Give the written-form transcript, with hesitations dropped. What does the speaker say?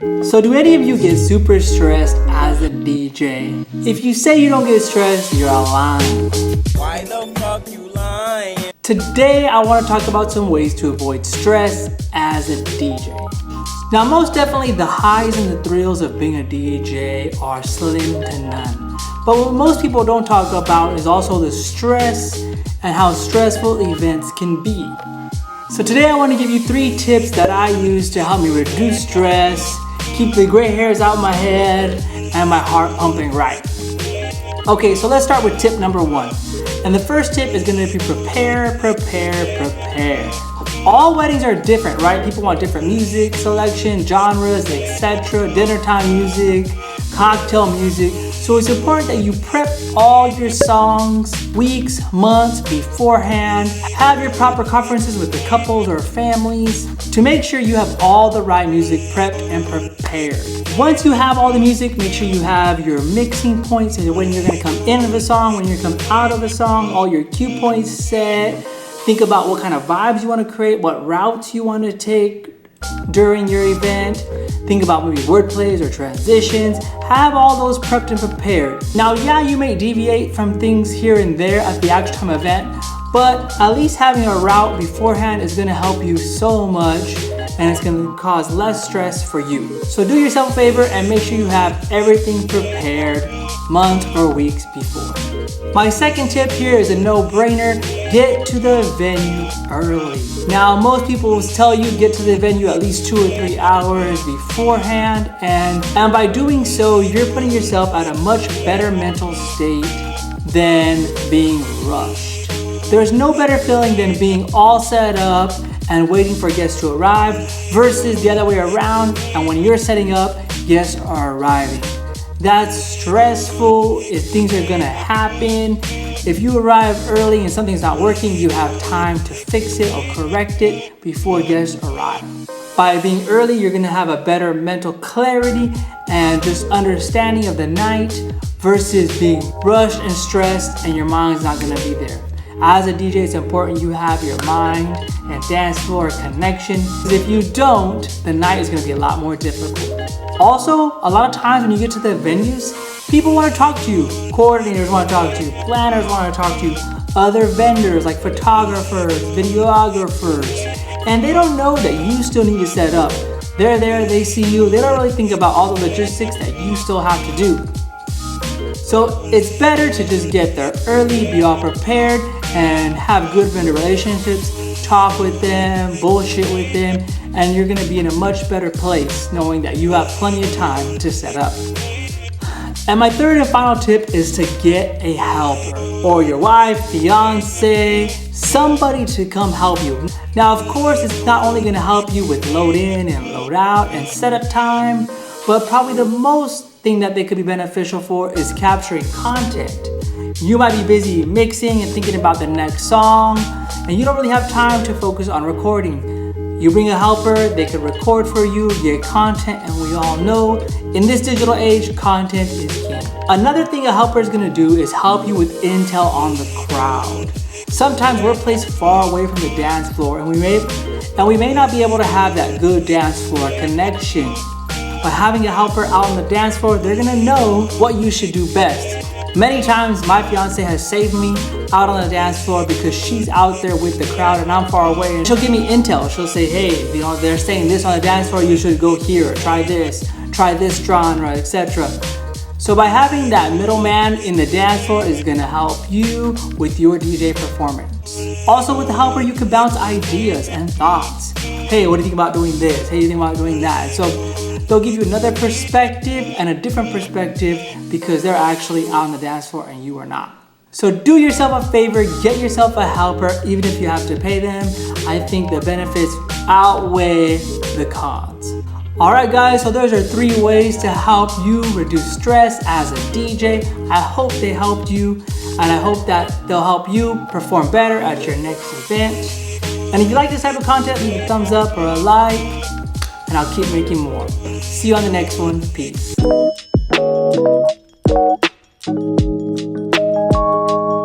So do any of you get super stressed as a DJ? If you say you don't get stressed, you're lying. Why the fuck you lying? Today I want to talk about some ways to avoid stress as a DJ. Now most definitely the highs and the thrills of being a DJ are slim to none. But what most people don't talk about is also the stress and how stressful events can be. So today I want to give you 3 tips that I use to help me reduce stress, keep the gray hairs out of my head, and my heart pumping right. Okay, so let's start with tip number 1. And the first tip is going to be prepare. All weddings are different, right? People want different music selection, genres, etc., dinner time music, cocktail music. So it's important that you prep all your songs weeks, months beforehand. Have your proper conferences with the couples or families to make sure you have all the right music prepped and prepared. Once you have all the music, make sure you have your mixing points and when you're going to come into the song, when you come out of the song, all your cue points set. Think about what kind of vibes you want to create, what routes you want to take during your event. Think about maybe word plays or transitions. Have all those prepped and prepared. Now, yeah, you may deviate from things here and there at the actual time event, but at least having a route beforehand is going to help you so much and it's going to cause less stress for you. So do yourself a favor and make sure you have everything prepared months or weeks before. My second tip here is a no-brainer. Get to the venue early. Now, most people will tell you get to the venue at least 2 or 3 hours beforehand, and by doing so, you're putting yourself at a much better mental state than being rushed. There's no better feeling than being all set up and waiting for guests to arrive versus the other way around, and when you're setting up, guests are arriving. That's stressful. If things are gonna happen, if you arrive early and something's not working, you have time to fix it or correct it before guests arrive. By being early, you're gonna have a better mental clarity and just understanding of the night versus being rushed and stressed and your mind's not gonna be there. As a DJ, it's important you have your mind and dance floor connection. Because if you don't, the night is gonna be a lot more difficult. Also, a lot of times when you get to the venues, people want to talk to you. Coordinators want to talk to you. Planners want to talk to you. Other vendors like photographers, videographers. And they don't know that you still need to set up. They're there, they see you. They don't really think about all the logistics that you still have to do. So it's better to just get there early, be all prepared, and have good vendor relationships. Talk with them, bullshit with them, and you're gonna be in a much better place knowing that you have plenty of time to set up. And my third and final tip is to get a helper or your wife, fiance, somebody to come help you. Now, of course, it's not only gonna help you with load in and load out and setup time, but probably the most thing that they could be beneficial for is capturing content. You might be busy mixing and thinking about the next song, and you don't really have time to focus on recording. You bring a helper, they can record for you, get content, and we all know in this digital age, content is king. Another thing a helper is gonna do is help you with intel on the crowd. Sometimes we're placed far away from the dance floor, and we may not be able to have that good dance floor connection. By having a helper out on the dance floor, they're gonna know what you should do best. Many times my fiance has saved me out on the dance floor because she's out there with the crowd and I'm far away, and she'll give me intel. She'll say, hey, they're saying this on the dance floor, you should go here, try this genre, etc. So by having that middleman in the dance floor is gonna help you with your DJ performance. Also with the helper, you can bounce ideas and thoughts. Hey, what do you think about doing this? Hey, you think about doing that? So they'll give you another perspective and a different perspective because they're actually out on the dance floor and you are not. So do yourself a favor, get yourself a helper, even if you have to pay them. I think the benefits outweigh the cons. All right, guys, so those are 3 ways to help you reduce stress as a DJ. I hope they helped you, and I hope that they'll help you perform better at your next event. And if you like this type of content, leave a thumbs up or a like, and I'll keep making more. See you on the next one. Peace.